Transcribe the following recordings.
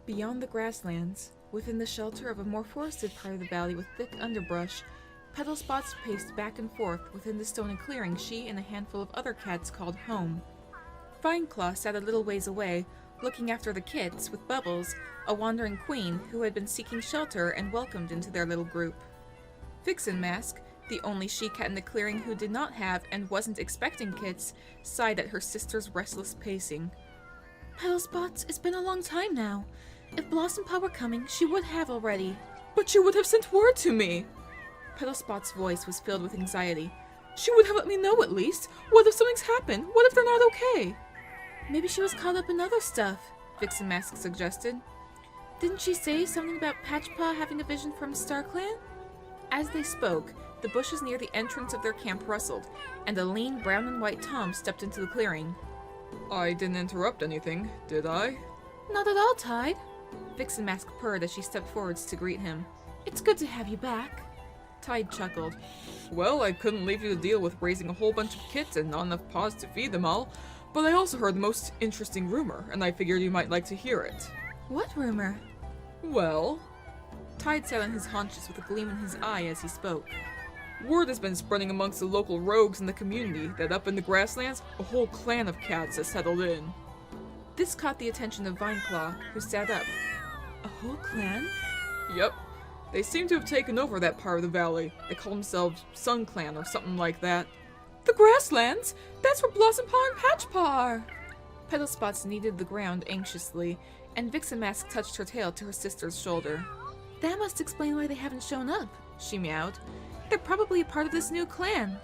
Beyond the grasslands, within the shelter of a more forested part of the valley with thick underbrush, Petalspots paced back and forth within the stone clearing she and a handful of other cats called home. Vineclaw sat a little ways away, looking after the kits, with Bubbles, a wandering queen who had been seeking shelter and welcomed into their little group. Vixen Mask, the only she-cat in the clearing who did not have and wasn't expecting kits, sighed at her sister's restless pacing. Petalspots, it's been a long time now. If Blossom Paw were coming, she would have already. But you would have sent word to me! Petalspot's voice was filled with anxiety. She would have let me know at least. What if something's happened? What if they're not okay? Maybe she was caught up in other stuff, Vixen Mask suggested. Didn't she say something about Patchpaw having a vision from StarClan? As they spoke, the bushes near the entrance of their camp rustled, and a lean brown and white Tom stepped into the clearing. I didn't interrupt anything, did I? Not at all, Tide. Vixen Mask purred as she stepped forwards to greet him. It's good to have you back. Tide chuckled. Well, I couldn't leave you to deal with raising a whole bunch of kits and not enough paws to feed them all, but I also heard the most interesting rumor, and I figured you might like to hear it. What rumor? Well... Tide sat on his haunches with a gleam in his eye as he spoke. Word has been spreading amongst the local rogues in the community that up in the grasslands, a whole clan of cats has settled in. This caught the attention of Vineclaw, who sat up. A whole clan? Yep. They seem to have taken over that part of the valley. They call themselves Sunclan or something like that. The grasslands? That's where Blossom Paw and Patchpaw are! Petalspots kneaded the ground anxiously, and Vixen Mask touched her tail to her sister's shoulder. That must explain why they haven't shown up, she meowed. They're probably a part of this new clan.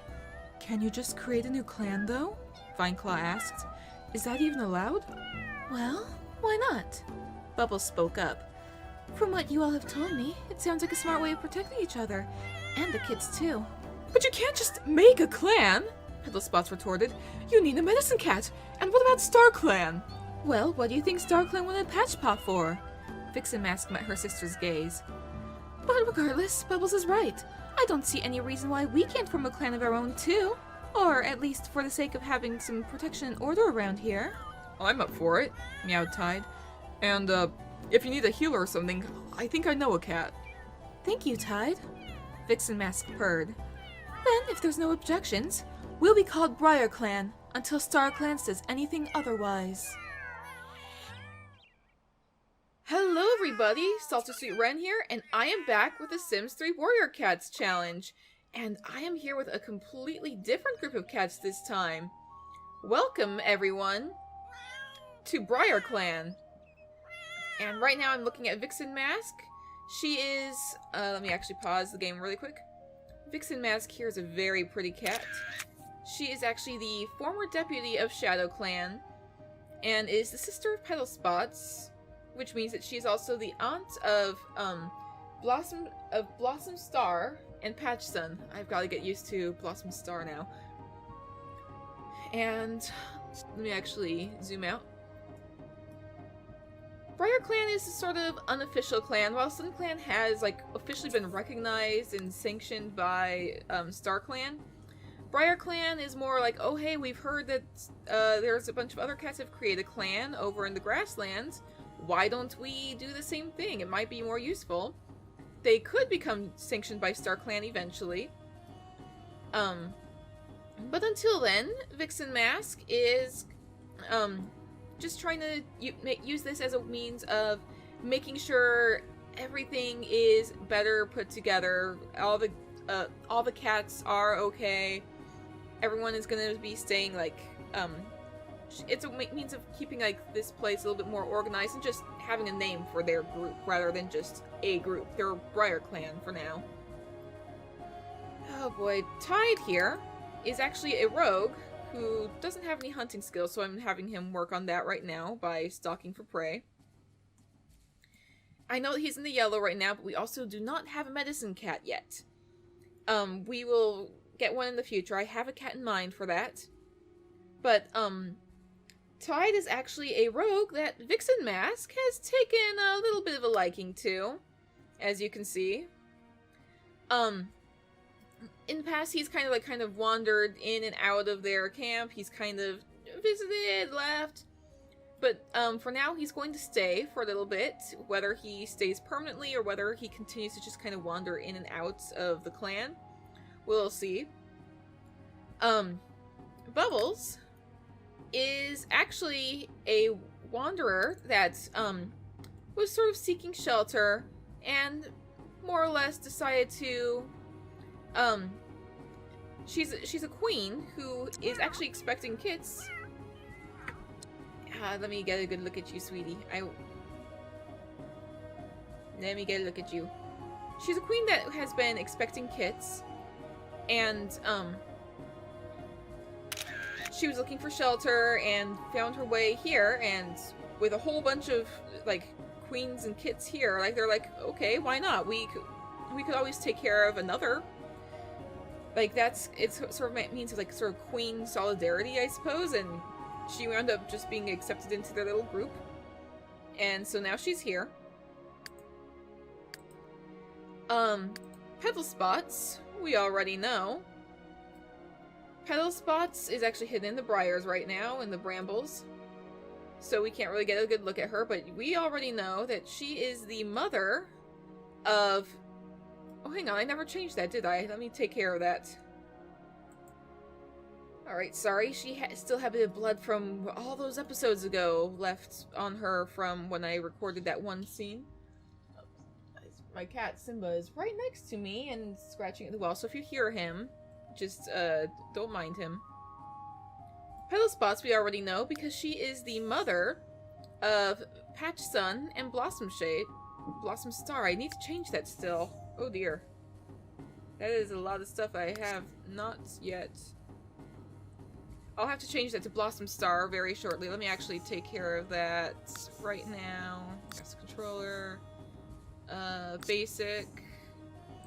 Can you just create a new clan, though? Vineclaw asked. Is that even allowed? Well, why not? Bubbles spoke up. From what you all have told me, it sounds like a smart way of protecting each other. And the kids, too. But you can't just make a clan! Petalspots retorted. You need a medicine cat! And what about StarClan? Well, what do you think StarClan wanted Patchpaw for? Vixen Mask met her sister's gaze. But regardless, Bubbles is right. I don't see any reason why we can't form a clan of our own, too. Or at least for the sake of having some protection and order around here. I'm up for it, meowed Tide. And, if you need a healer or something, I think I know a cat. Thank you, Tide. Vixen Mask purred. Then, if there's no objections, we'll be called Briar Clan until StarClan says anything otherwise. Hello everybody, Salter Sweet Wren here, and I am back with the Sims 3 Warrior Cats challenge. And I am here with a completely different group of cats this time. Welcome everyone to Briar Clan. And right now I'm looking at Vixen Mask. She is, let me actually pause the game really quick. Vixen Mask here is a very pretty cat. She is actually the former deputy of Shadow Clan, and is the sister of Petalspots, which means that she's also the aunt of Blossom Star and Patchsun. I've got to get used to Blossom Star now. And let me actually zoom out. Briar Clan is a sort of unofficial clan, while Sunclan has like officially been recognized and sanctioned by StarClan. Briar Clan is more like, oh hey, we've heard that there's a bunch of other cats have created a clan over in the grasslands. Why don't we do the same thing? It might be more useful. They could become sanctioned by StarClan eventually. But until then, Vixen Mask is just trying to use this as a means of making sure everything is better put together. All the cats are okay. Everyone is gonna be staying like it's a means of keeping like this place a little bit more organized and just having a name for their group rather than just a group. They're Briar Clan for now. Oh boy, Tide here is actually a rogue who doesn't have any hunting skills, so I'm having him work on that right now by stalking for prey. I know that he's in the yellow right now, but we also do not have a medicine cat yet. We will get one in the future. I have a cat in mind for that. But, Tide is actually a rogue that Vixen Mask has taken a little bit of a liking to, as you can see. In the past, he's kind of wandered in and out of their camp. He's kind of visited, left. But for now, he's going to stay for a little bit. Whether he stays permanently or whether he continues to just kind of wander in and out of the clan, we'll see. Bubbles is actually a wanderer that was sort of seeking shelter and more or less decided to she's a queen who is actually expecting kids. Let me get a good look at you, sweetie. Let me get a look at you. She's a queen that has been expecting kids, and she was looking for shelter and found her way here, and with a whole bunch of like queens and kits here, like they're like, okay, why not? We could always take care of another. Like it's sort of means like sort of queen solidarity, I suppose, and she wound up just being accepted into their little group, and so now she's here. Petalspots, we already know. Petalspots is actually hidden in the briars right now, in the brambles. So we can't really get a good look at her, but we already know that she is the mother of... Oh, hang on, I never changed that, did I? Let me take care of that. Alright, sorry, she still had a bit of blood from all those episodes ago left on her from when I recorded that one scene. My cat Simba is right next to me and scratching at the wall, so if you hear him, just don't mind him. Petalspots we already know because she is the mother of Patch Sun and Blossom Star. I need to change that still. Oh dear. That is a lot of stuff I have not yet. I'll have to change that to Blossom Star very shortly. Let me actually take care of that right now. That's controller. Basic.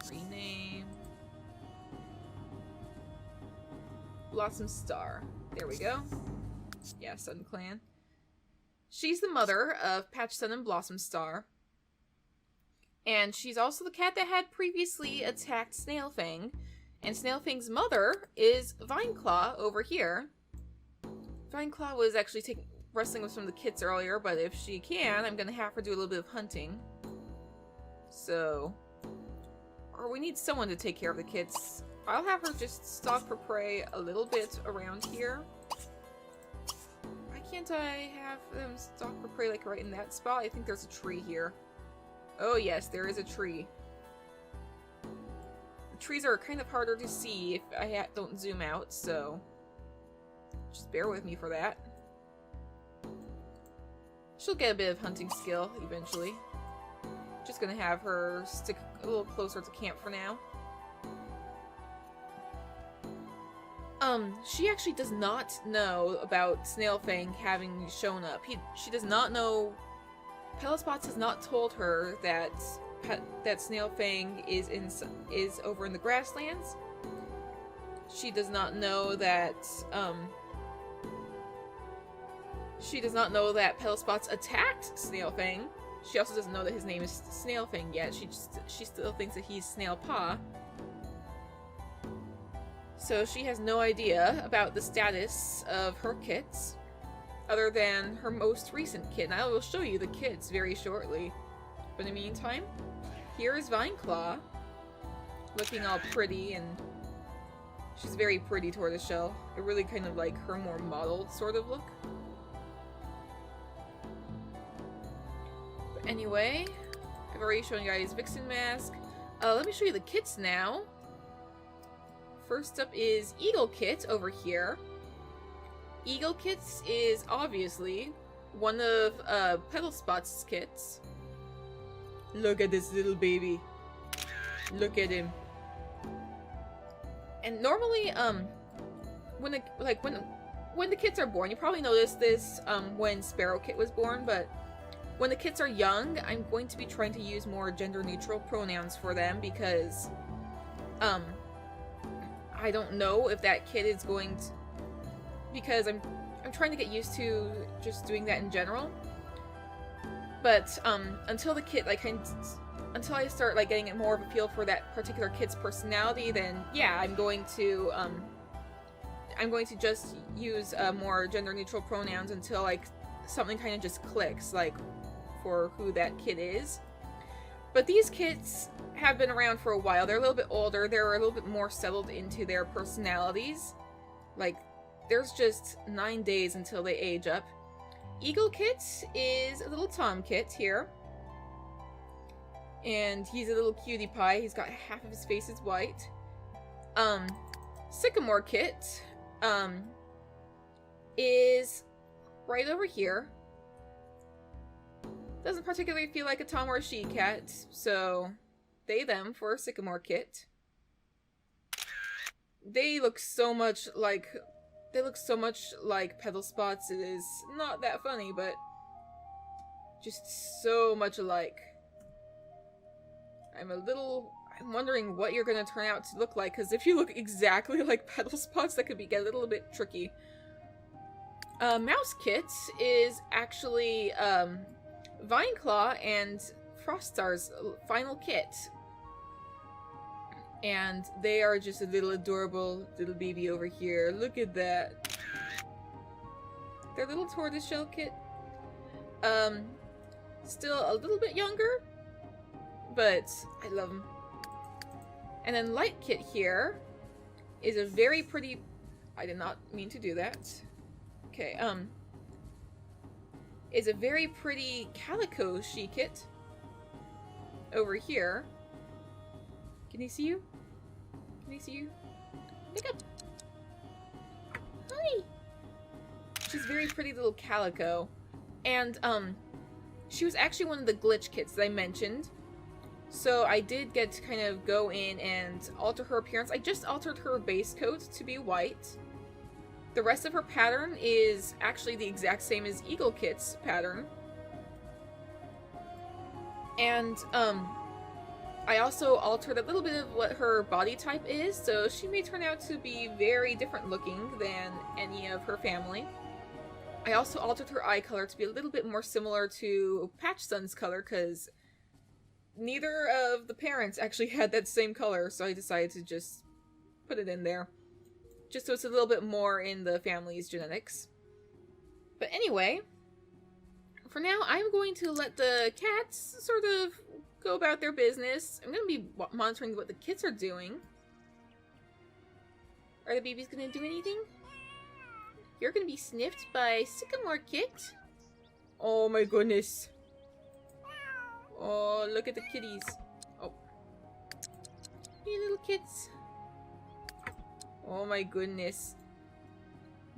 Rename. Blossom Star. There we go. Yeah, Sunclan. She's the mother of Patch Sun and Blossom Star. And she's also the cat that had previously attacked Snailfang. And Snailfang's mother is Vineclaw over here. Vineclaw was actually wrestling with some of the kits earlier, but if she can, I'm gonna have her do a little bit of hunting. So... Or we need someone to take care of the kits. I'll have her just stalk for prey a little bit around here. Why can't I have them stalk for prey like right in that spot? I think there's a tree here. Oh yes, there is a tree. The trees are kind of harder to see if I don't zoom out, so just bear with me for that. She'll get a bit of hunting skill eventually. Just gonna have her stick a little closer to camp for now. She actually does not know about Snailfang having shown up. She does not know... Petalspots has not told her that Snailfang is over in the grasslands. She does not know that, she does not know that Petalspots attacked Snailfang. She also doesn't know that his name is Snailfang yet. She still thinks that he's Snailpaw. So she has no idea about the status of her kits, other than her most recent kit. And I will show you the kits very shortly. But in the meantime, here is Vineclaw, looking all pretty, and she's very pretty tortoiseshell. I really kind of like her more modeled sort of look. But anyway, I've already shown you guys Vixen Mask. Let me show you the kits now. First up is Eagle Kit over here. Eagle Kits is obviously one of Petalspots' kits. Look at this little baby. Look at him. And normally, when the kits are born, you probably noticed this when Sparrow Kit was born, but when the kits are young, I'm going to be trying to use more gender-neutral pronouns for them because, I don't know if that kid is going to... Because I'm trying to get used to just doing that in general. But, until the kid, until I start, getting more of a feel for that particular kid's personality, then, yeah, I'm going to just use, more gender-neutral pronouns until, something kind of just clicks, like, for who that kid is. But these kits have been around for a while. They're a little bit older. They're a little bit more settled into their personalities. Like, there's just 9 days until they age up. Eagle Kit is a little Tom Kit here. And he's a little cutie pie. He's got half of his face is white. Sycamore Kit is right over here. Doesn't particularly feel like a Tom or a she cat, so they them for Sycamore Kit. They look so much like Petalspots. It is not that funny, but just so much alike. I'm wondering what you're gonna turn out to look like, because if you look exactly like Petalspots, that could get a little bit tricky. Mouse Kit is actually Vineclaw and Froststar's final kit. And they are just a little adorable little baby over here. Look at that. Their little tortoiseshell kit. Still a little bit younger, but I love them. And then Light Kit here is a very pretty... I did not mean to do that. Okay, is a very pretty calico she kit over here. Can he see you? Can he see you? Look up! Hi! She's very pretty little calico. And, she was actually one of the glitch kits that I mentioned. So I did get to kind of go in and alter her appearance. I just altered her base coat to be white. The rest of her pattern is actually the exact same as Eagle Kit's pattern. And, I also altered a little bit of what her body type is, so she may turn out to be very different looking than any of her family. I also altered her eye color to be a little bit more similar to Patchsun's color, because neither of the parents actually had that same color, so I decided to just put it in there. Just so it's a little bit more in the family's genetics. But anyway, for now, I'm going to let the cats sort of go about their business. I'm going to be monitoring what the kits are doing. Are the babies going to do anything? You're going to be sniffed by Sycamore Kit. Oh my goodness. Oh, look at the kitties. Oh. Hey, little kits. Oh my goodness.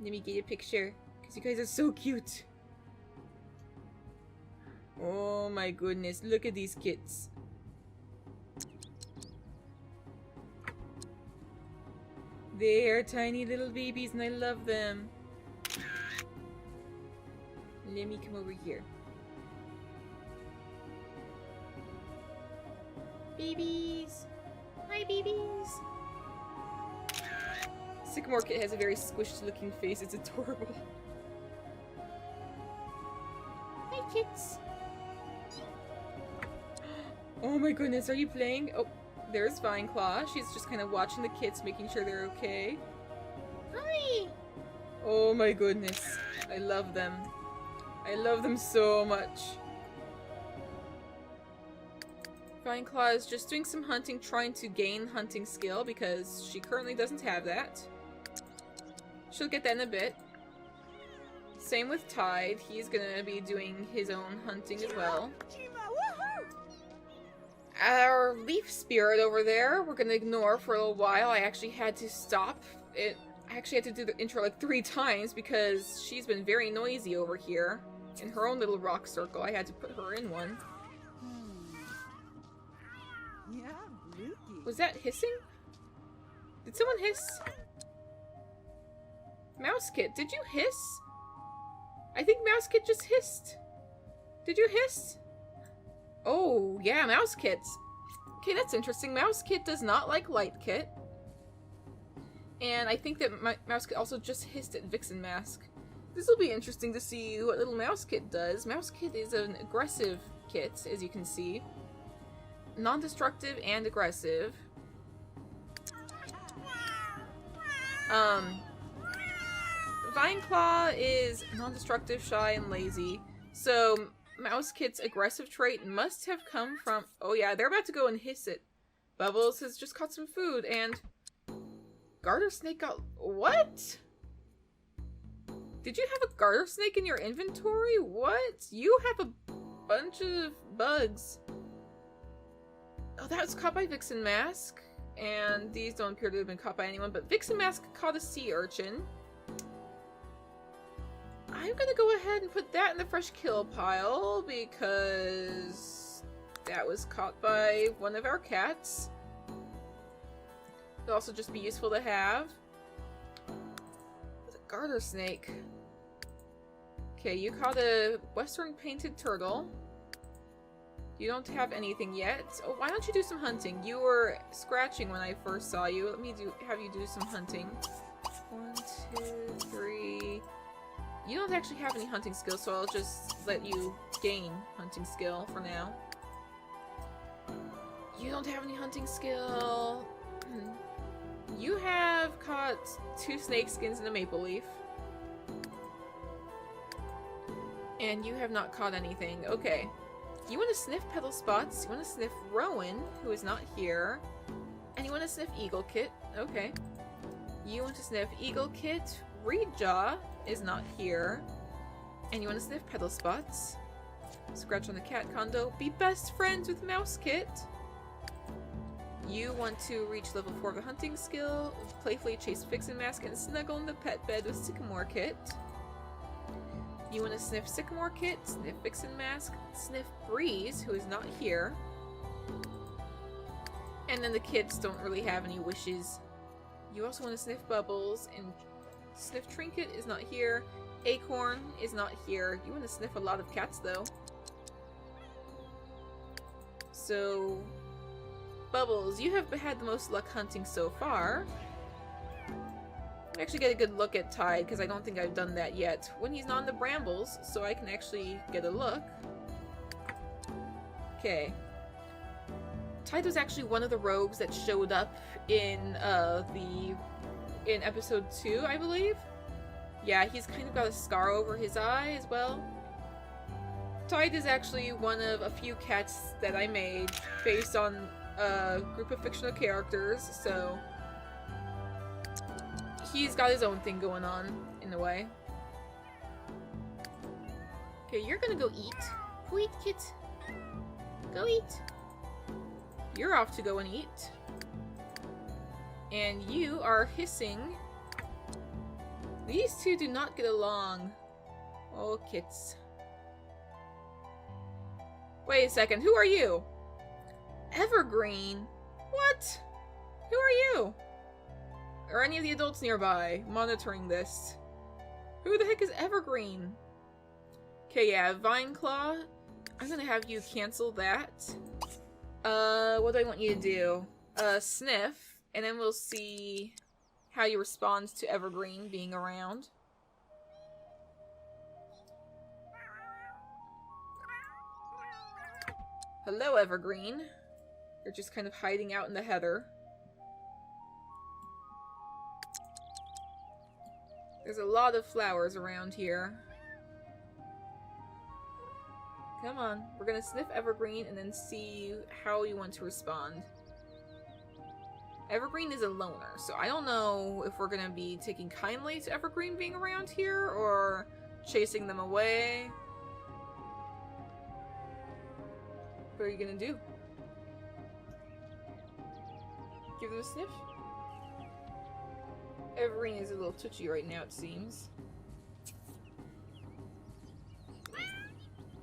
Let me get a picture, because you guys are so cute. Oh my goodness, look at these kits. They are tiny little babies and I love them. Let me come over here. Babies! Hi, babies! Sycamore Kit has a very squished looking face. It's adorable. Hi, kits! Oh my goodness, are you playing? Oh, there's Vineclaw. She's just kind of watching the kits, making sure they're okay. Hi! Oh my goodness. I love them. I love them so much. Vineclaw is just doing some hunting, trying to gain hunting skill, because she currently doesn't have that. She'll get that in a bit. Same with Tide. He's gonna be doing his own hunting as well. Our leaf spirit over there, we're gonna ignore for a little while. I actually had to stop it. I actually had to do the intro like 3 times because she's been very noisy over here. In her own little rock circle, I had to put her in one. Was that hissing? Did someone hiss? Mouse Kit, did you hiss? I think Mouse Kit just hissed. Did you hiss? Oh, yeah, Mouse Kit. Okay, that's interesting. Mouse Kit does not like Light Kit. And I think that Mouse Kit also just hissed at Vixen Mask. This will be interesting to see what little Mouse Kit does. Mouse Kit is an aggressive kit, as you can see. Non-destructive and aggressive. Vineclaw is non-destructive, shy, and lazy. So Mousekit's aggressive trait must have come from... Oh yeah, they're about to go and hiss it. Bubbles has just caught some food, and... Garter Snake got... What? Did you have a Garter Snake in your inventory? What? You have a bunch of bugs. Oh, that was caught by Vixen Mask. And these don't appear to have been caught by anyone, but Vixen Mask caught a sea urchin. I'm gonna go ahead and put that in the fresh kill pile because that was caught by one of our cats. It'll also just be useful to have. It's a garter snake. Okay, you caught a western painted turtle. You don't have anything yet. Oh, why don't you do some hunting? You were scratching when I first saw you. Let me have you do some hunting. 1, 2, 3. You don't actually have any hunting skills, so I'll just let you gain hunting skill for now. You don't have any hunting skill. You have caught 2 snake skins and a maple leaf. And you have not caught anything. Okay. You want to sniff Petalspots, you want to sniff Rowan, who is not here, and you want to sniff Eagлекit. Okay. You want to sniff Eagлекit, Reedjaw is not here, and you want to sniff Petalspots. Scratch on the cat condo, be best friends with Mousekit. You want to reach level 4 of a hunting skill, playfully chase Vixen Mask, and snuggle in the pet bed with Sycamore-Kit. You want to sniff Sycamore-Kit, sniff Vixen Mask, sniff Breeze, who is not here. And then the kids don't really have any wishes. You also want to sniff Bubbles, and sniff Trinket is not here. Acorn is not here. You want to sniff a lot of cats, though. So, Bubbles, you have had the most luck hunting so far. Actually get a good look at Tide, because I don't think I've done that yet. When he's not in the brambles, so I can actually get a look. Okay. Tide was actually one of the rogues that showed up in episode 2, I believe. Yeah, he's kind of got a scar over his eye as well. Tide is actually one of a few cats that I made based on a group of fictional characters, so he's got his own thing going on, in a way. Okay, you're gonna go eat. Go eat, kit. Go eat. You're off to go and eat. And you are hissing. These two do not get along. Oh, kits. Wait a second, who are you? Evergreen? What? Who are you? Are any of the adults nearby monitoring this? Who the heck is Evergreen? Okay, yeah, Vineclaw. I'm gonna have you cancel that. What do I want you to do? Sniff, and then we'll see how you respond to Evergreen being around. Hello, Evergreen. You're just kind of hiding out in the heather. There's a lot of flowers around here. Come on, we're gonna sniff Evergreen and then see how you want to respond. Evergreen is a loner, so I don't know if we're gonna be taking kindly to Evergreen being around here or chasing them away. What are you gonna do? Give them a sniff? Evergreen is a little twitchy right now, it seems.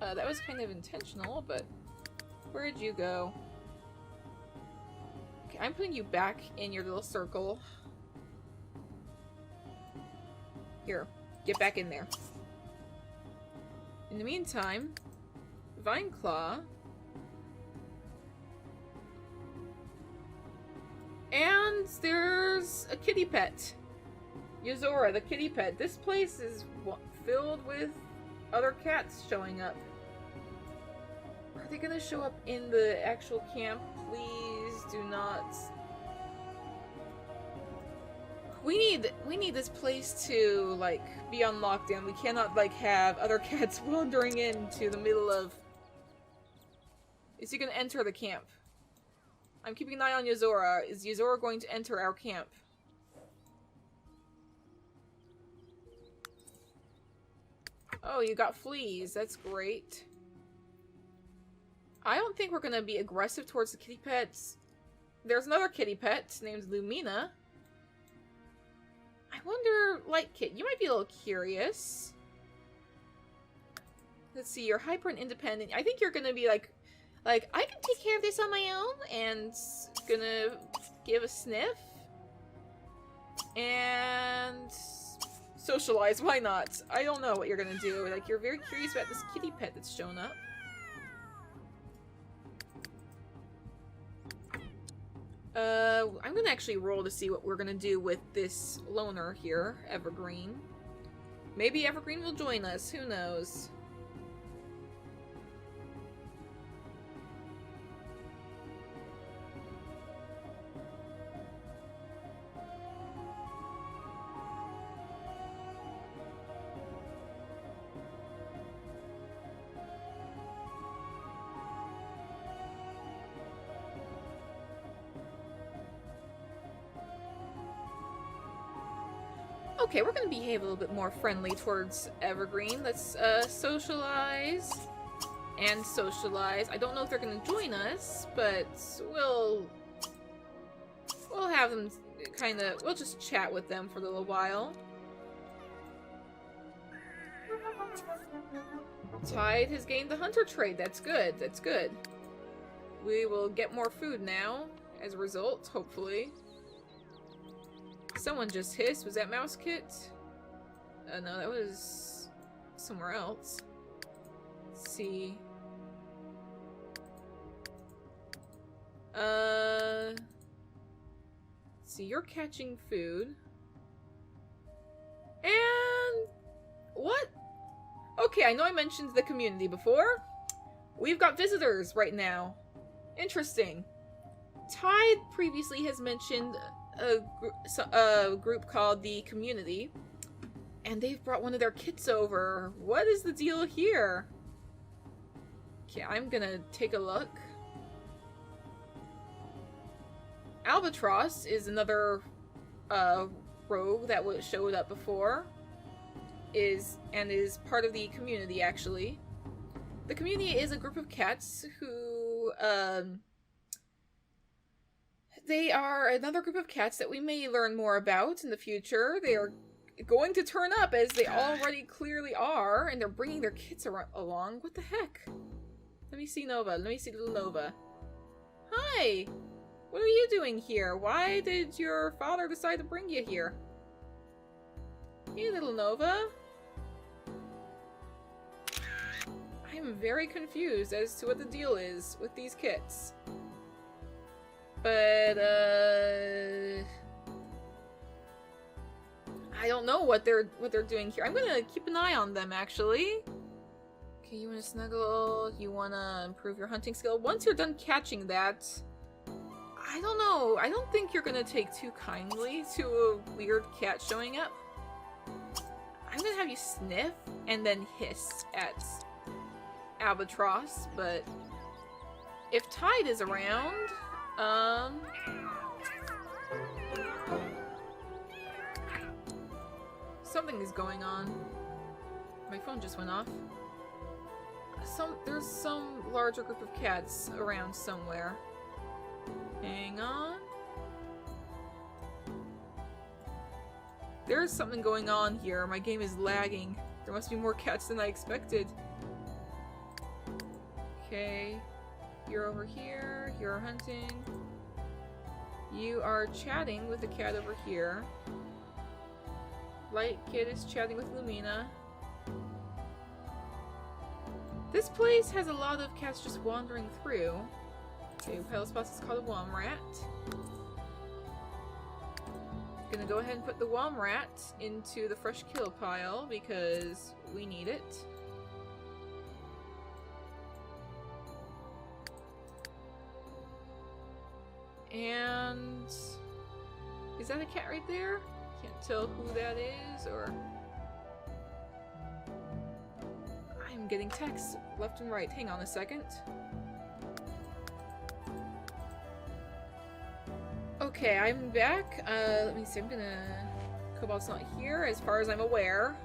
That was kind of intentional, but where'd you go? Okay, I'm putting you back in your little circle. Here, get back in there. In the meantime, Vineclaw. And there's a kitty pet. Yuzora, the kitty pet. This place is filled with other cats showing up. Are they gonna show up in the actual camp? Please do not. we need this place to like be on lockdown. We cannot like have other cats wandering into the middle of. Is he gonna enter the camp? I'm keeping an eye on Yozora. Is Yozora going to enter our camp? Oh, you got fleas. That's great. I don't think we're gonna be aggressive towards the kitty pets. There's another kitty pet named Lumina. I wonder, Light Kit, you might be a little curious. Let's see, you're hyper and independent. I think you're gonna be like, I can take care of this on my own, and gonna give a sniff. And socialize, why not? I don't know what you're gonna do. Like, you're very curious about this kitty pet that's shown up. I'm gonna actually roll to see what we're gonna do with this loner here, Evergreen. Maybe Evergreen will join us, who knows? Okay, we're gonna behave a little bit more friendly towards Evergreen. Let's socialize and socialize. I don't know if they're gonna join us, but we'll have them we'll just chat with them for a little while. Tide has gained the hunter trait. That's good. That's good. We will get more food now as a result, hopefully. Someone just hissed. Was that Mouse Kit? No, that was somewhere else. Let's see. Let's see, you're catching food. And what? Okay, I know I mentioned the community before. We've got visitors right now. Interesting. Tide previously has mentioned a group called the Community, and they've brought one of their kits over. What is the deal here? Okay, I'm gonna take a look. Albatross is another rogue that showed up before. Is part of the Community, actually. The Community is a group of cats who they are another group of cats that we may learn more about in the future. They are going to turn up, as they already clearly are, and they're bringing their kits along. What the heck? Let me see Nova. Let me see little Nova. Hi! What are you doing here? Why did your father decide to bring you here? Hey, little Nova. I'm very confused as to what the deal is with these kits. But, I don't know what they're doing here. I'm gonna keep an eye on them, actually. Okay, you wanna snuggle, you wanna improve your hunting skill. Once you're done catching that, I don't know, I don't think you're gonna take too kindly to a weird cat showing up. I'm gonna have you sniff and then hiss at Albatross, but if Tide is around, something is going on. My phone just went off. There's some larger group of cats around somewhere. Hang on. There's something going on here. My game is lagging. There must be more cats than I expected. Okay. You're over here. You're hunting. You are chatting with the cat over here. Light Kid is chatting with Lumina. This place has a lot of cats just wandering through. Okay, Petalspots is called a Wom Rat. Gonna go ahead and put the Wom Rat into the fresh kill pile because we need it. And is that a cat right there? Can't tell who that is, or... I'm getting texts left and right. Hang on a second. Okay, I'm back. Let me see. I'm gonna... Cobalt's not here, as far as I'm aware.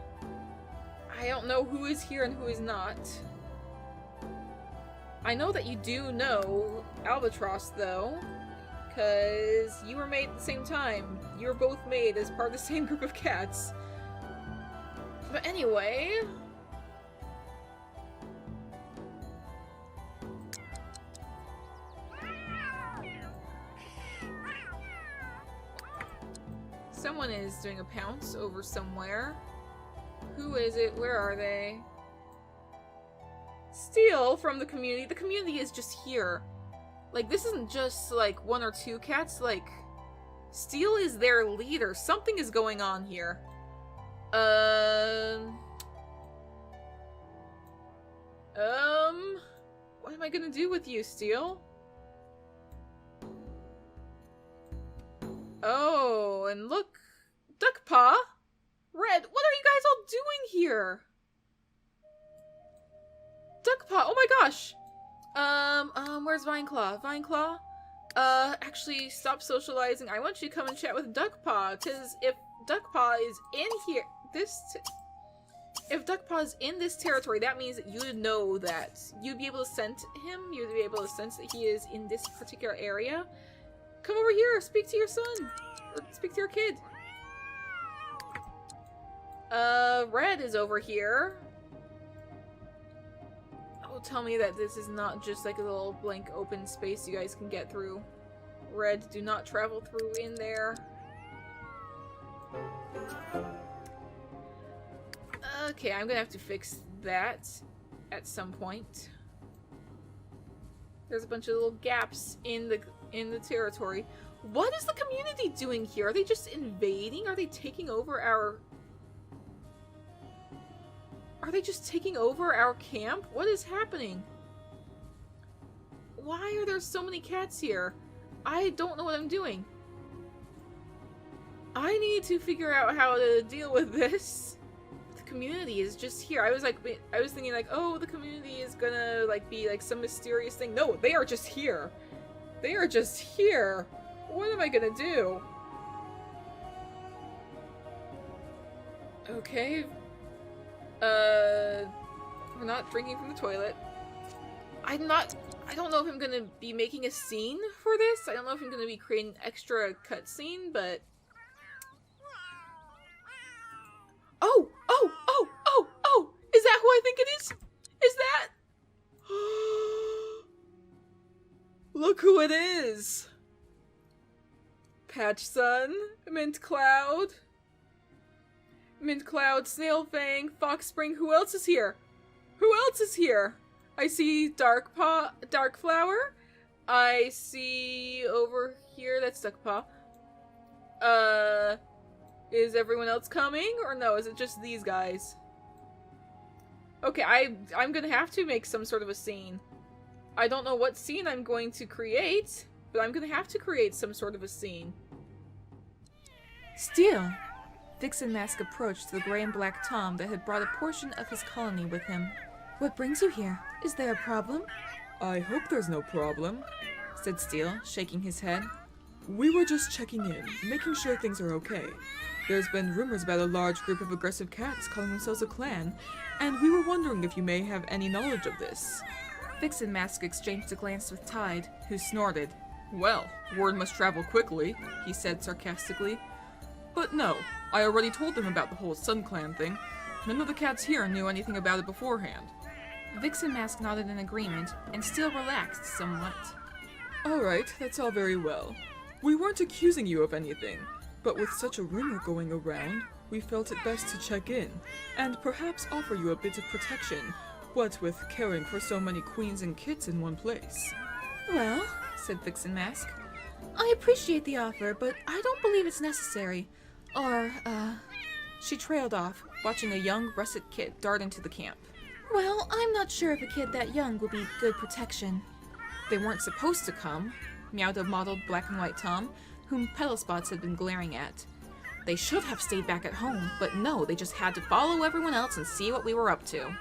I don't know who is here and who is not. I know that you do know Albatross, though, because you were made at the same time. You were both made as part of the same group of cats. But anyway... Someone is doing a pounce over somewhere. Who is it? Where are they? Steel from the community. The community is just here. Like, this isn't just, like, one or two cats. Like, Steel is their leader. Something is going on here. What am I gonna do with you, Steel? Oh, and look. Duckpaw? Red, what are you guys all doing here? Duckpaw, oh my gosh! Where's Vineclaw? Vineclaw? Actually, stop socializing. I want you to come and chat with Duckpaw, because if Duckpaw is in here, if Duckpaw is in this territory, that means that you would know that. You'd be able to sense him, you'd be able to sense that he is in this particular area. Come over here, speak to your son, or speak to your kid. Red is over here. Oh, tell me that this is not just like a little blank open space you guys can get through. Red, do not travel through in there. Okay, I'm gonna have to fix that at some point. There's a bunch of little gaps in the territory. What is the community doing here? Are they just invading? Are they taking over our... Are they just taking over our camp? What is happening? Why are there so many cats here? I don't know what I'm doing. I need to figure out how to deal with this. The community is just here. I was thinking like, oh, the community is gonna like be like some mysterious thing. No, they are just here. They are just here. What am I gonna do? Okay. We're not drinking from the toilet. I don't know if I'm gonna be making a scene for this. I don't know if I'm gonna be creating an extra cutscene, but... Oh! Is that who I think it is? Is that... Look who it is! Patch Sun, Mint Cloud, Snailfang, Foxspring. Who else is here? Who else is here? I see Darkflower. I see over here, that's Duckpaw. Is everyone else coming? Or no, is it just these guys? Okay, I'm gonna have to make some sort of a scene. I don't know what scene I'm going to create, but I'm gonna have to create some sort of a scene. Steel! Vixen Mask approached the gray and black Tom that had brought a portion of his colony with him. What brings you here? Is there a problem? I hope there's no problem, said Steel, shaking his head. We were just checking in, making sure things are okay. There's been rumors about a large group of aggressive cats calling themselves a clan, and we were wondering if you may have any knowledge of this. Vixen Mask exchanged a glance with Tide, who snorted. Well, word must travel quickly, he said sarcastically. But no, I already told them about the whole Sunclan thing. None of the cats here knew anything about it beforehand. Vixen Mask nodded in agreement, and Steel relaxed somewhat. Alright, that's all very well. We weren't accusing you of anything, but with such a rumor going around, we felt it best to check in, and perhaps offer you a bit of protection, what with caring for so many queens and kits in one place. Well, said Vixen Mask, I appreciate the offer, but I don't believe it's necessary. Or, she trailed off, watching a young russet kit dart into the camp. Well, I'm not sure if a kid that young will be good protection. They weren't supposed to come, meowed a mottled black and white Tom, whom Petalspots had been glaring at. They should have stayed back at home, but no, they just had to follow everyone else and see what we were up to.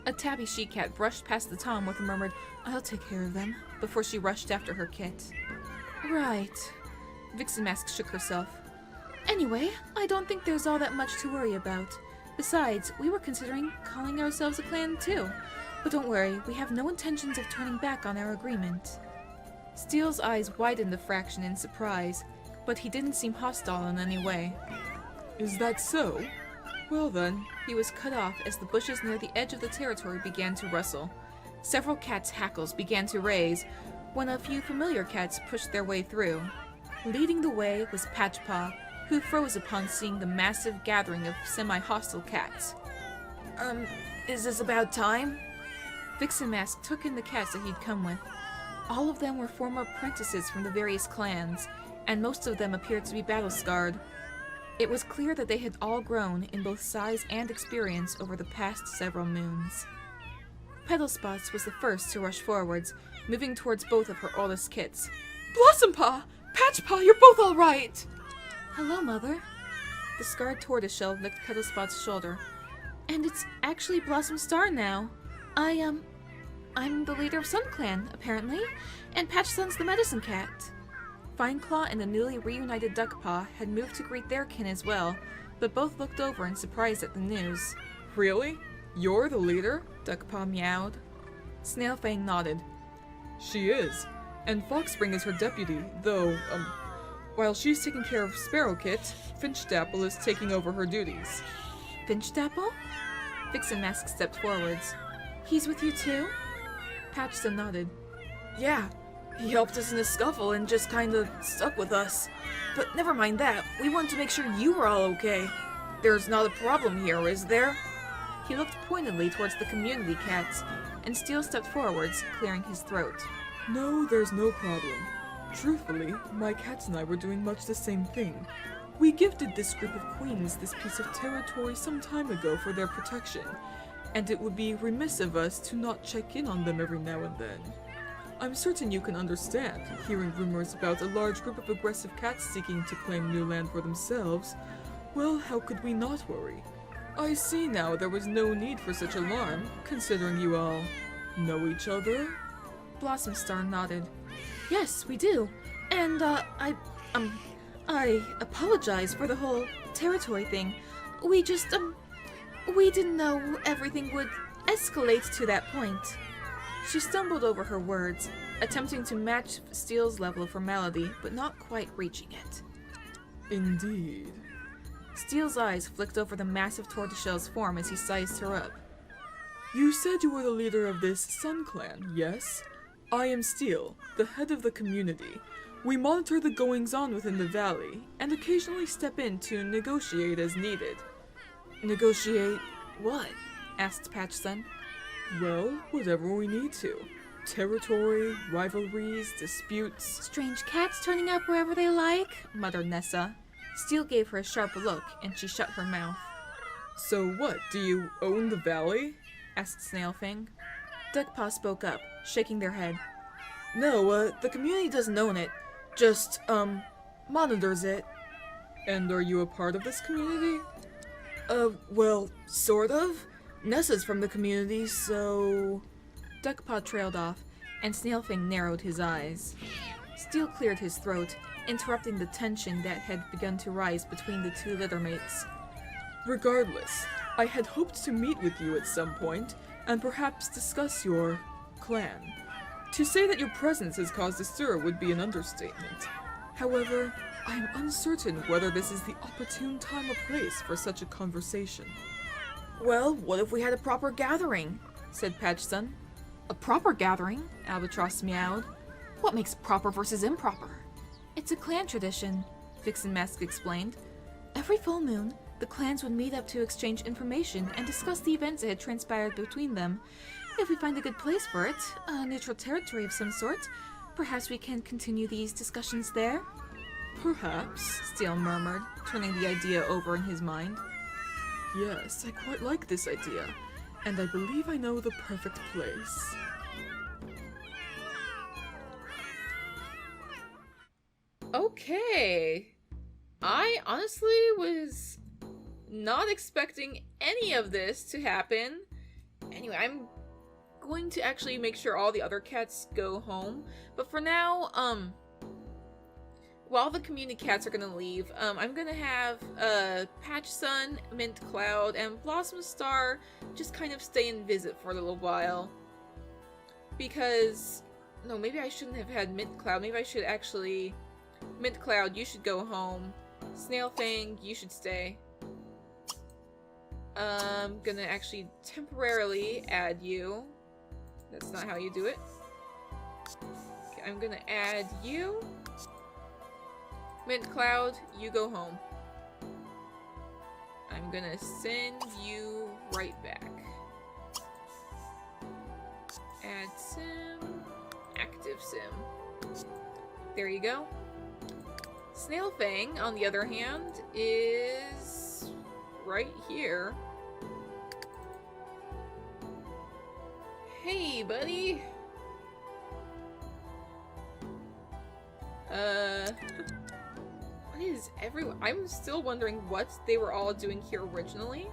A tabby she-cat brushed past the tom with a murmured, "I'll take care of them," before she rushed after her kit. Right. Vixen Mask shook herself. Anyway, I don't think there's all that much to worry about. Besides, we were considering calling ourselves a clan too. But don't worry, we have no intentions of turning back on our agreement. Steele's eyes widened a fraction in surprise, but he didn't seem hostile in any way. Is that so? Well then. He was cut off as the bushes near the edge of the territory began to rustle. Several cats' hackles began to raise, when a few familiar cats pushed their way through. Leading the way was Patchpaw, who froze upon seeing the massive gathering of semi-hostile cats. Is this about time? Vixen Mask took in the cats that he'd come with. All of them were former apprentices from the various clans, and most of them appeared to be battle-scarred. It was clear that they had all grown in both size and experience over the past several moons. Petalspots was the first to rush forwards, moving towards both of her oldest kits. Blossompaw! Patchpaw, you're both all right! Hello, Mother. The scarred tortoiseshell licked Petalspot's shoulder. And it's actually Blossom Star now. I'm the leader of Sunclan, apparently, and Patchsun's the medicine cat. Fineclaw and the newly reunited Duckpaw had moved to greet their kin as well, but both looked over in surprise at the news. Really? You're the leader? Duckpaw meowed. Snailfang nodded. She is. And Foxspring is her deputy, though, while she's taking care of Sparrowkit, Finchdapple is taking over her duties. Finchdapple? Vixen Mask stepped forwards. He's with you too? Patchson nodded. Yeah, he helped us in a scuffle and just kinda stuck with us. But never mind that, we wanted to make sure you were all okay. There's not a problem here, is there? He looked pointedly towards the community cats, and Steele stepped forwards, clearing his throat. No, there's no problem. Truthfully, my cats and I were doing much the same thing. We gifted this group of queens this piece of territory some time ago for their protection, and it would be remiss of us to not check in on them every now and then. I'm certain you can understand, hearing rumors about a large group of aggressive cats seeking to claim new land for themselves. Well, how could we not worry? I see now there was no need for such alarm, considering you all know each other. Blossom Star nodded. Yes, we do. And, I apologize for the whole territory thing. We just, we didn't know everything would escalate to that point. She stumbled over her words, attempting to match Steele's level of formality, but not quite reaching it. Indeed. Steele's eyes flicked over the massive tortoiseshell's form as he sized her up. You said you were the leader of this Sunclan, yes? I am Steele, the head of the community. We monitor the goings-on within the valley, and occasionally step in to negotiate as needed. Negotiate what? Asked Patchson. Well, whatever we need to. Territory, rivalries, disputes. Strange cats turning up wherever they like, muttered Nessa. Steele gave her a sharp look, and she shut her mouth. So what, do you own the valley? Asked Snailfang. Duckpaw spoke up, shaking their head. No, the community doesn't own it. Just, monitors it. And are you a part of this community? Well, sort of. Nessa's from the community, so... Duckpaw trailed off, and Snailfang narrowed his eyes. Steele cleared his throat, interrupting the tension that had begun to rise between the two littermates. Regardless, I had hoped to meet with you at some point, and perhaps discuss your clan. To say that your presence has caused a stir would be an understatement. However, I am uncertain whether this is the opportune time or place for such a conversation. Well, what if we had a proper gathering? Said Patchson. A proper gathering? Albatross meowed. What makes proper versus improper? It's a clan tradition, Vixen Mask explained. Every full moon, the clans would meet up to exchange information and discuss the events that had transpired between them. If we find a good place for it, a neutral territory of some sort, perhaps we can continue these discussions there? Perhaps, Steele murmured, turning the idea over in his mind. Yes, I quite like this idea, and I believe I know the perfect place. Okay. I honestly was not expecting any of this to happen. Anyway, I'm going to actually make sure all the other cats go home. But for now, while the community cats are gonna leave, I'm gonna have Patch Sun, Mint Cloud, and Blossom Star just kind of stay and visit for a little while. Because, no, maybe I shouldn't have had Mint Cloud. Maybe I should actually... Mint Cloud, you should go home. Snail Fang, you should stay. I'm gonna actually temporarily add you. That's not how you do it. Okay, I'm gonna add you. Mint Cloud, you go home. I'm gonna send you right back. Add sim. Active sim. There you go. Snail Fang, on the other hand, is right here. Hey, buddy! What is everyone? I'm still wondering what they were all doing here originally.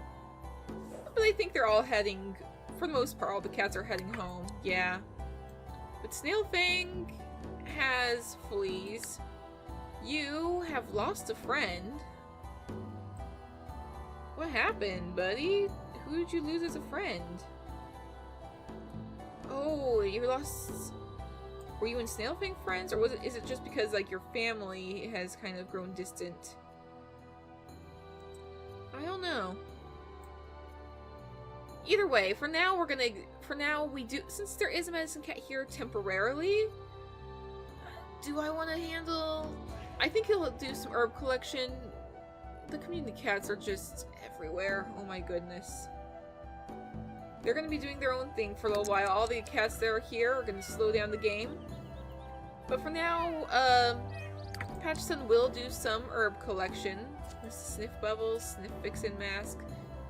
But I think they're all heading, for the most part, all the cats are heading home. Yeah. But Snail Fang has fleas. You have lost a friend. What happened, buddy? Who did you lose as a friend? Oh, you lost... Were you and Snail Fang friends? Or is it just because, like, your family has kind of grown distant? I don't know. Either way, for now we do... Since there is a medicine cat here temporarily, do I want to handle... I think he'll do some herb collection. The community cats are just everywhere. Oh my goodness. They're going to be doing their own thing for a little while. All the cats that are here are going to slow down the game. But for now, Patchson will do some herb collection. Sniff Bubbles, Sniff Vixen Mask.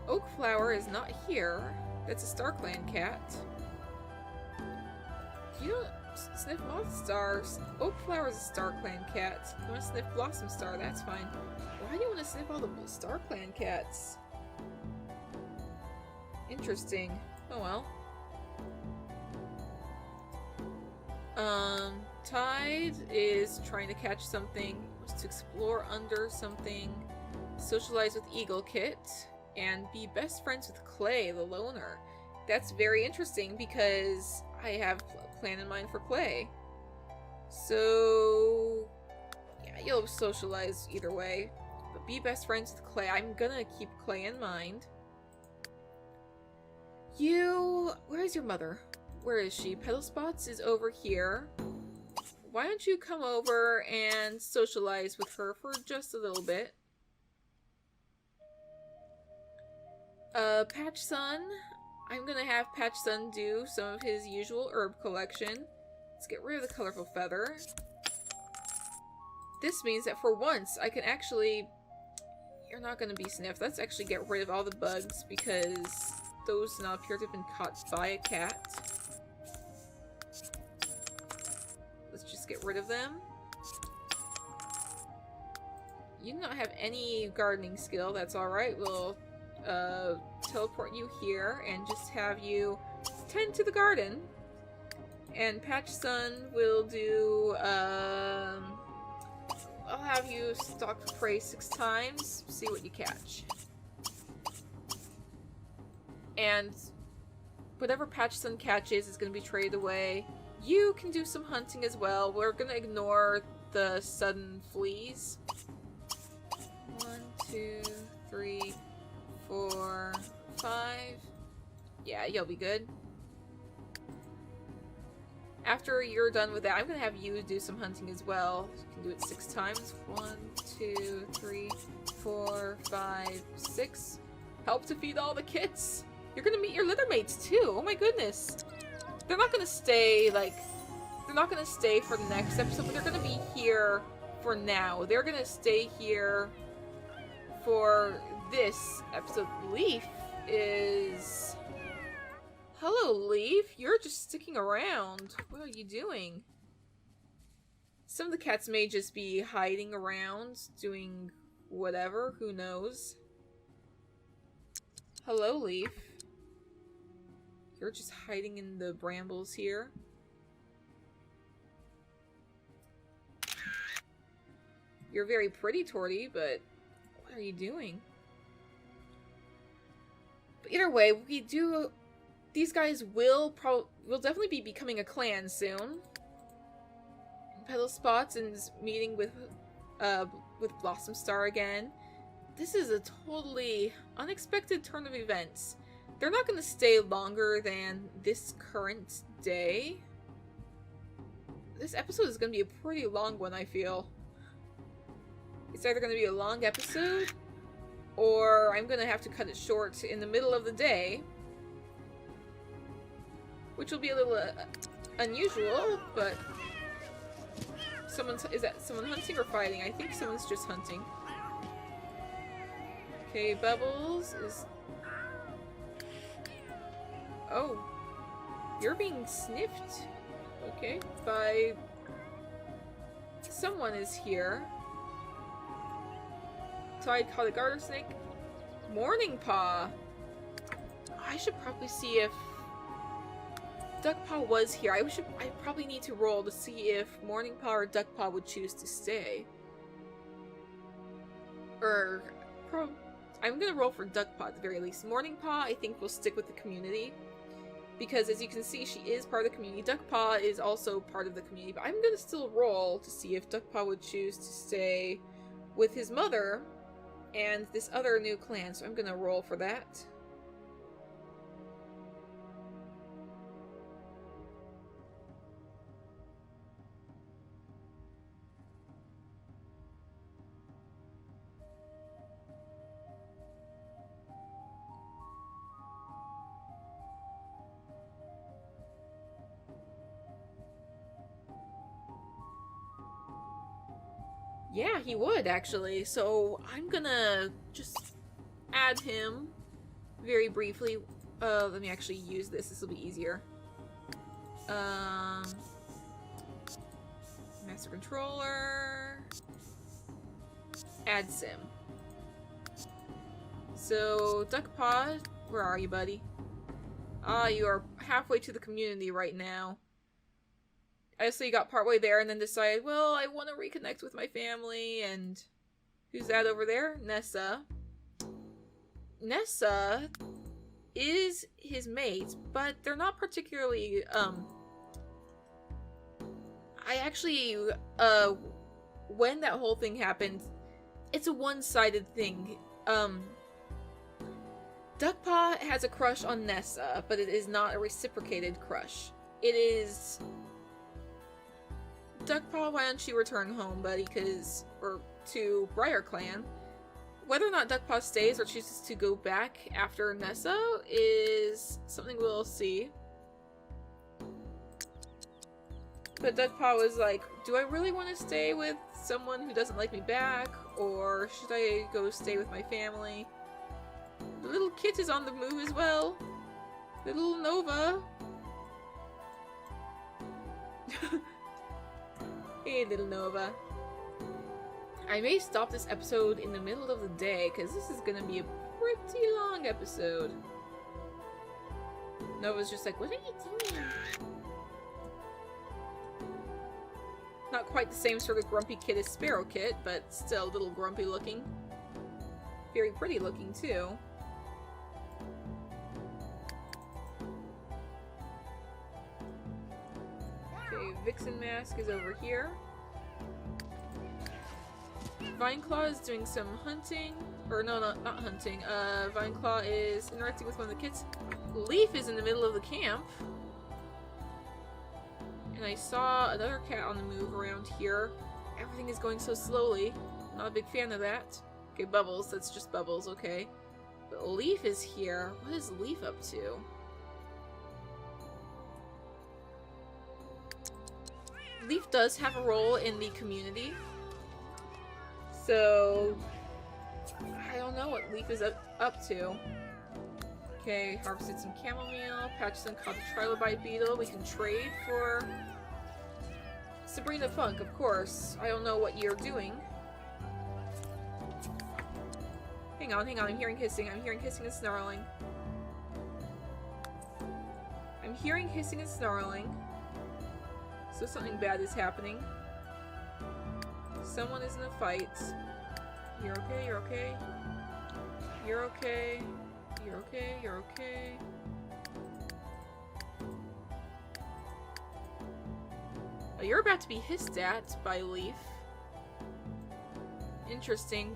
Oak Flower is not here. That's a StarClan cat. You don't sniff Moth Star. Oak Flower is a StarClan cat. You want to sniff Blossom Star, that's fine. Why do you want to sniff all the StarClan cats? Interesting. Oh well. Tide is trying to catch something, wants to explore under something, socialize with Eagle Kit, and be best friends with Clay, the loner. That's very interesting because I have a plan in mind for Clay. So, yeah, you'll socialize either way, but be best friends with Clay. I'm gonna keep Clay in mind. Where's your mother? Where is she? Petalspots is over here. Why don't you come over and socialize with her for just a little bit? Patch Sun. I'm gonna have Patch Sun do some of his usual herb collection. Let's get rid of the colorful feather. This means that for once I can actually... You're not gonna be sniffed. Let's actually get rid of all the bugs because those now appear to have been caught by a cat. Let's just get rid of them. You do not have any gardening skill. That's alright. We'll teleport you here and just have you tend to the garden. And Patch Sun will do, I'll have you stalk for prey 6 times, see what you catch. And whatever Patch Sun catches is going to be traded away. You can do some hunting as well. We're going to ignore the sudden fleas. 1, 2, 3, 4, 5. Yeah, you'll be good. After you're done with that, I'm going to have you do some hunting as well. You can do it 6 times. 1, 2, 3, 4, 5, 6. Help to feed all the kits. You're going to meet your litter mates too. Oh my goodness. They're not going to stay, like... They're not going to stay for the next episode, but they're going to be here for now. They're going to stay here for this episode. Leaf is... Hello, Leaf. You're just sticking around. What are you doing? Some of the cats may just be hiding around, doing whatever, who knows. Hello, Leaf. You're just hiding in the brambles here. You're very pretty, Torty, but what are you doing? But either way, these guys will definitely be becoming a clan soon. Petalspots is meeting with Blossom Star again. This is a totally unexpected turn of events. They're not going to stay longer than this current day. This episode is going to be a pretty long one, I feel. It's either going to be a long episode, or I'm going to have to cut it short in the middle of the day. Which will be a little unusual, but... Is that someone hunting or fighting? I think someone's just hunting. Okay, Bubbles is... Oh. You're being sniffed. Okay, by... Someone is here. Tide caught a garter snake. Morning Paw! I should probably see if... Duckpaw was here. I probably need to roll to see if Morning Paw or Duckpaw would choose to stay. I'm gonna roll for Duckpaw at the very least. Morning Paw, I think, will stick with the community. Because as you can see, she is part of the community. Duckpaw is also part of the community, but I'm gonna still roll to see if Duckpaw would choose to stay with his mother and this other new clan. So I'm gonna roll for that. Yeah, he would, actually. So I'm gonna just add him very briefly. Let me actually use this. This will be easier. Master Controller. Add Sim. So, Duckpaw, where are you, buddy? Ah, you are halfway to the community right now. I so you got partway there and then decided, well, I want to reconnect with my family, and who's that over there? Nessa. Nessa is his mate, but they're not particularly, I actually, when that whole thing happened, it's a one-sided thing. Duckpaw has a crush on Nessa, but it is not a reciprocated crush. It is... Duckpaw, why don't you return home, buddy? Or to Briar Clan. Whether or not Duckpaw stays or chooses to go back after Nessa is something we'll see. But Duckpaw was like, do I really want to stay with someone who doesn't like me back? Or should I go stay with my family? The little kit is on the move as well. Little Nova. Hey, little Nova. I may stop this episode in the middle of the day, because this is gonna be a pretty long episode. Nova's just like, what are you doing? Not quite the same sort of grumpy kid as Sparrow Kit, but still a little grumpy looking. Very pretty looking, too. Okay, Vixen Mask is over here. Vineclaw is doing some hunting. Or no, not hunting. Vineclaw is interacting with one of the kids. Leaf is in the middle of the camp. And I saw another cat on the move around here. Everything is going so slowly. Not a big fan of that. Okay, Bubbles. That's just Bubbles, okay. But Leaf is here. What is Leaf up to? Leaf does have a role in the community. So, I don't know what Leaf is up to. Okay, harvested some chamomile, patched some caught a trilobite beetle. We can trade for Sabrina Funk, of course. I don't know what you're doing. hang on. I'm hearing hissing. I'm hearing hissing and snarling. I'm hearing hissing and snarling. So something bad is happening. Someone is in a fight. You're okay, you're okay. You're okay. You're okay, you're okay. Oh, you're about to be hissed at by Leaf. Interesting.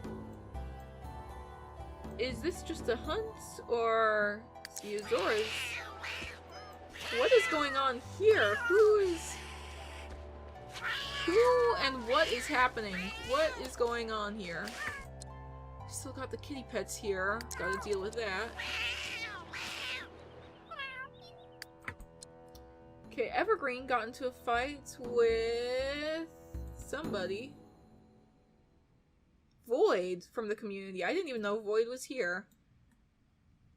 Is this just a hunt, or Euzora's? What is going on here? Who and what is happening? What is going on here? Still got the kitty pets here. Gotta deal with that. Okay, Evergreen got into a fight with somebody. Void from the community. I didn't even know Void was here.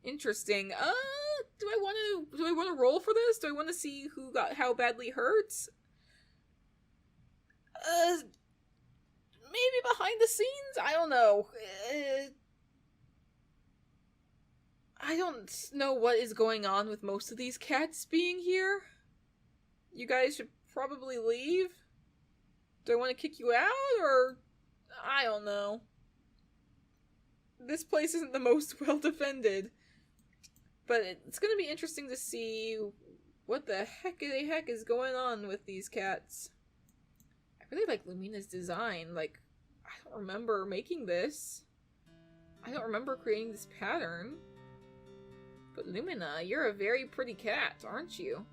Interesting. Do I want to roll for this? Do I want to see who got how badly hurt? Maybe behind the scenes? I don't know. I don't know what is going on with most of these cats being here. You guys should probably leave. Do I want to kick you out, or... I don't know. This place isn't the most well defended. But it's gonna be interesting to see what the heck is going on with these cats. I really like Lumina's design. Like, I don't remember making this. I don't remember creating this pattern. But Lumina, you're a very pretty cat, aren't you?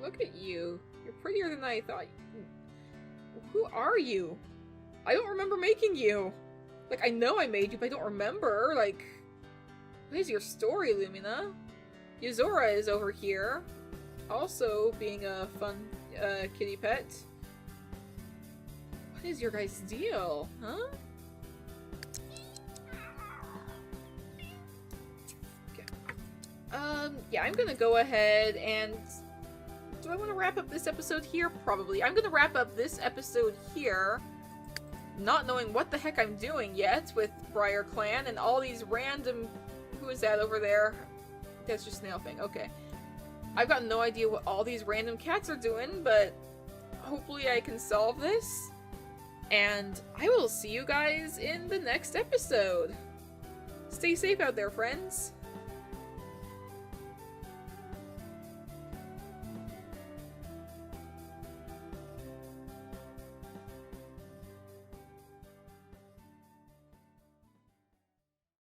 Look at you. You're prettier than I thought. Who are you? I don't remember making you. Like, I know I made you, but I don't remember. Like, what is your story, Lumina? Yuzora is over here. Also being a fun kitty pet. What is your guys' deal? Huh? Okay. Yeah, I'm gonna go ahead and... Do I want to wrap up this episode here? Probably. I'm gonna wrap up this episode here, not knowing what the heck I'm doing yet with Briar Clan and all these random... Who is that over there? That's just Snail Fang. Okay. I've got no idea what all these random cats are doing, but hopefully I can solve this. And I will see you guys in the next episode. Stay safe out there, friends.